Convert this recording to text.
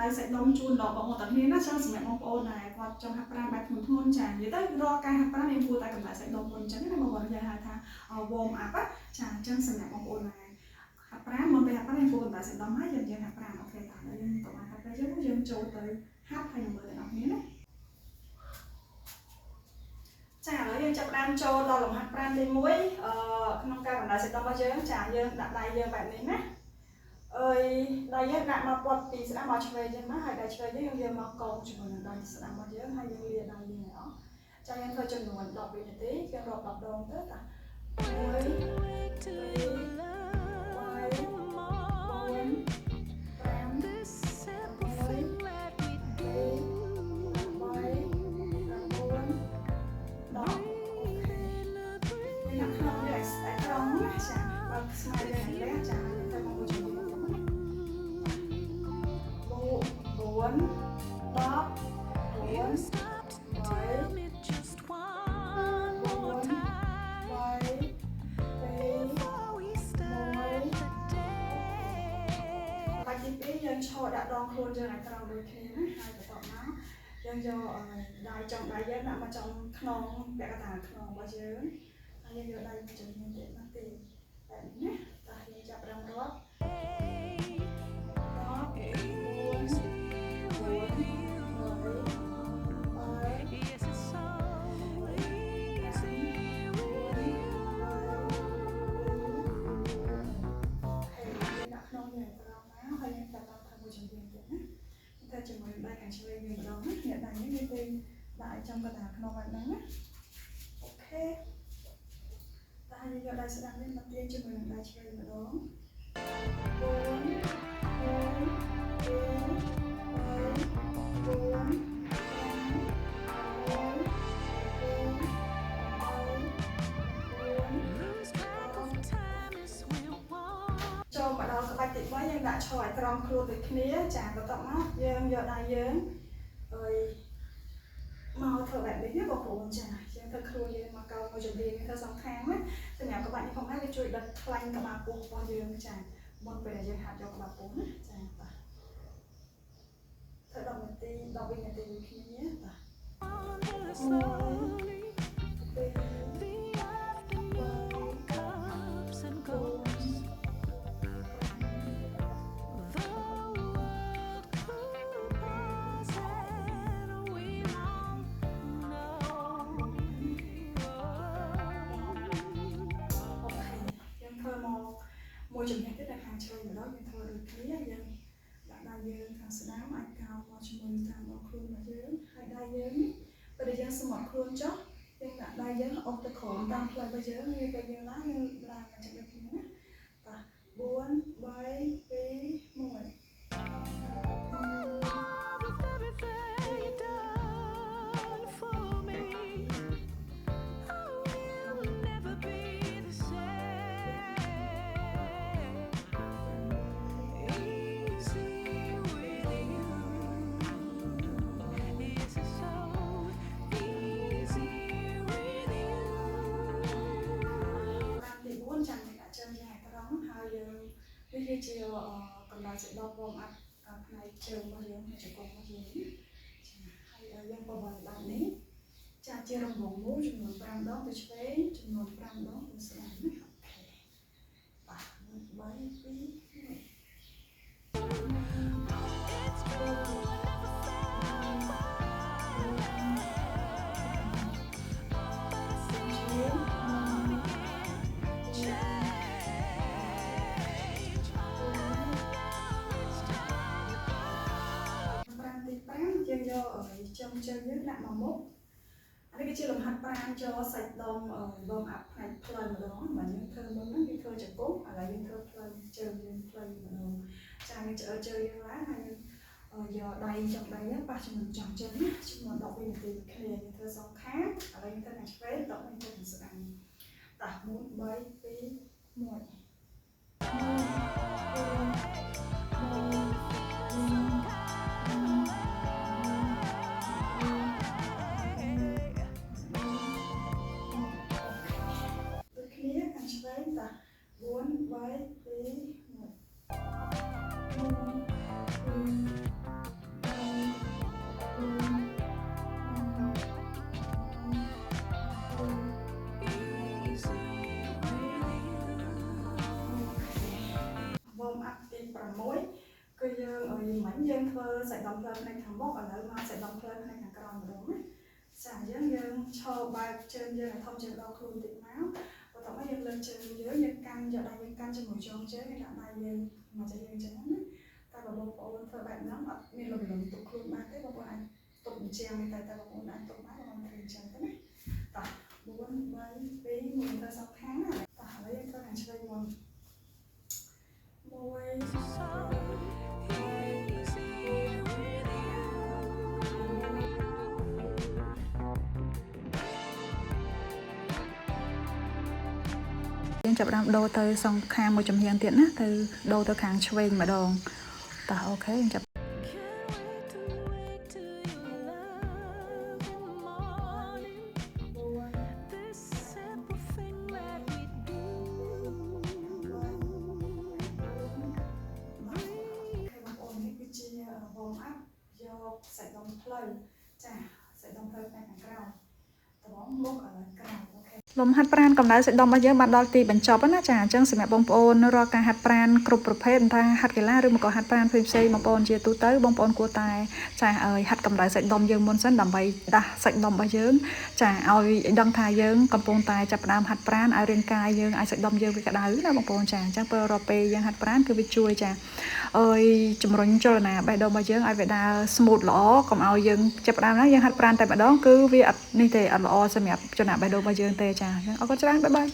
ដៃសាច់ដុំជូនដល់បងប្អូនទាំងគ្នាណាចង់សម្រាប់បងប្អូនដែលគាត់ចង់ហាត់ប្រាណបែបធ្ងន់ចានិយាយទៅរាល់ការហាត់ប្រាណយើងគួរតែកម្ដៅសាច់ដុំមុនអញ្ចឹងណាបងប្អូនយើងហៅថា warm up ចាអញ្ចឹងសម្រាប់បងប្អូនដែលហាត់ប្រាណមុនពេលហាត់ប្រាណយើងគួរកម្ដៅសាច់ដុំហើយយើងហាត់ប្រាណអូខេតោះយើងទៅហាត់ទៅយើងចូលទៅហាត់ហើយមើលទាំងអស់គ្នាណាចាឥឡូវយើងចាប់ផ្ដើមចូលដល់លំហាត់ប្រាណទី1ក្នុងការកម្ដៅសាច់ដុំរបស់យើងចាយើងដាក់ដៃយើងបែបនេះណាដៃយើងដាក់មកពាត់ពីស្ដាំមកឆ្វេងចឹងណាហើយដៃឆ្វេងយើងយកមកកងជាមួយនឹងដៃស្ដាំរបស់យើងហើយយើងលាដៃយើងឲ្យអស់ចាយើងធ្វើចំនួន10វិនាទីយើងរាប់10ដងទៅតាយើងឈរដាក់ដងខ្លួនយើងឲ្យត្រង់ដូចគ្នាណាហើយបន្ទាប់មកយើងយកដៃចុងដៃយើងដាក់មកចំខ្នងពាក់កណ្ដាលខ្នងរបស់យើងហើយយើងយកដៃមកចំនេះទៀតណាទេបែបនេះណាតោះយើងចាប់រាប់រាប់ជាមួយដៃខាងឆ្វេងវិញម្ដងណាអ្នកដៃនេះយើងទៅដាក់ចំកណ្ដាលខ្នងបែបហ្នឹងណាអូខេតែយើងយកដៃស្ដាំនេះមកទាញជាមួយនឹងដៃឆ្វេងម្ដងចូលមកដល់ក្បាច់ទី1យើងដាក់ឈរឲ្យត្រង់ខ្លួនដូចគ្នាចាបន្ទាប់មកយើងយកដៃយើងមកធ្វើបែបនេះណាបងប្អូនចាយើងធ្វើខ្លួនយើងមកកោមួយជំរាបធ្វើសងខាងណាសម្រាប់ក្បាច់នេះផងដែរវាជួយដុតខ្លាញ់ក្បាលពោះរបស់យើងចាមុនពេលដែលយើងហាត់យកក្បាលពោះណាចាបាទធ្វើ10នាទី10វិនាទីដូចគ្នាបាទមួយចំណុចទៀតដែលខាងឆ្វេងម្ដងយើងធ្វើដូចគ្នាយើងដាក់ដៃយើងខាងស្ដាំអាចកោមកជាមួយតាមដងខ្លួនរបស់យើងហើយដៃយើងពេលដែលយើងសម្បត្តិខ្លួនចុះយើងដាក់ដៃយើងអុសទៅក្រោមតាមផ្លូវរបស់យើងពេលយើងឡើងយើងឡើងមកចាប់ដូចគ្នាណាបាទ4 3 2 1នេះគឺជាកម្ដៅសាច់ដុំ warm up ផ្នែកជើងរបស់យើងជង្គង់របស់យើងហើយយើងបបិទបែបនេះចាជារង្វង់មូលចំនួន5ដងទៅឆ្វេងចំនួន5ដងទៅស្ដាំណាអូខេបាទ3 2 1យើងយកចំជើងយើងដាក់មកមុខអានេះគឺជាលំហាត់ប្រាណយកសាច់ដុំwarm up ផ្នែកផ្លូវម្ដងបើយើងធ្វើមុនហ្នឹងយើងធ្វើជង្គង់ឥឡូវយើងធ្វើផ្លូវជើងយើងផ្លូវម្ដងចាយើងឆ្អើជើងយើងឡើងហើយយកដៃចុងដៃប៉ះជាមួយចំជើងណាចំនួន10វិនាទីគ្នាយើងធ្វើសងខាងឥឡូវយើងធ្វើខាងឆ្វេង10វិនាទីខាងស្ដាំតោះ4 3 2 1 គឺយើងមិញយើងធ្វើសាច់ដុំផ្លែផ្នែកខាងមុខឥឡូវមកសាច់ដុំផ្លែផ្នែកខាងក្រោមម្ដងណាចាយើងឈរបែបជើងយើងឲ្យធំជាងដងខ្លួនតិចមកបន្ទាប់មកយើងលើកជើងយើងកាន់យកដៃយើងកាន់ជាមួយចងជើងហើយដាក់ដៃយើងមកចាយើងអញ្ចឹងណាតែបងប្អូនធ្វើបែបហ្នឹងអត់មានលំនឹងទុកខ្លួនបានទេបងប្អូនអាចទុកអញ្ចឹងតែបងប្អូនអាចទុកបានបងប្អូនធ្វើអញ្ចឹងទៅណាតោះ4 3 2 1ទៅសងខាងណាតោះឥឡូវយើងធ្វើខាងឆ្វេងមុនយើងចាប់ផ្ដើមដូរទៅសងខាងមួយចំហៀងទៀតណាទៅដូរទៅខាងឆ្វេងម្ដងតោះអូខេយើងចាប់យកសាច់ដុំផ្លូវចាសាច់ដុំផ្លូវផ្នែកខាងក្រៅត្បូងមុខឥឡូវក្រៅអូខេលំហាត់ប្រាណកម្ដៅសាច់ដុំរបស់យើងបានដល់ទីបញ្ចប់ណាចាអញ្ចឹងសម្រាប់បងប្អូនរាល់ការហាត់ប្រាណគ្រប់ប្រភេទថាហាត់កីឡាឬមកក៏ហាត់ប្រាណផ្សេងៗបងប្អូនជាទូទៅបងប្អូនគួរតែចាហាត់កម្ដៅសាច់ដុំយើងមុនសិនដើម្បីដាស់សាច់ដុំរបស់យើងចាឲ្យដឹងថាយើងកំពុងតែចាប់ផ្ដើមហាត់ប្រាណឲ្យរាងកាយយើងឲ្យសាច់ដុំយើងវាក្ដៅណាបងប្អូនចាអញ្ចឹងពេលរាល់ពេលយើងហាត់ប្រាណគឺវាជួយចាជំរុញចលនាបេះដូងរបស់យើងឲ្យវាដើរ smooth ល្អកុំឲ្យយើងចាប់ផ្ដើមណាយើងហាត់ប្រាណតែម្ដងគឺវាអត់នេះទេអត់ល្អសម្រាប់ចលនាបេះដូងរបស់យើងទេចាអញ្ចឹងអរគុណច្រើនបាយបាយ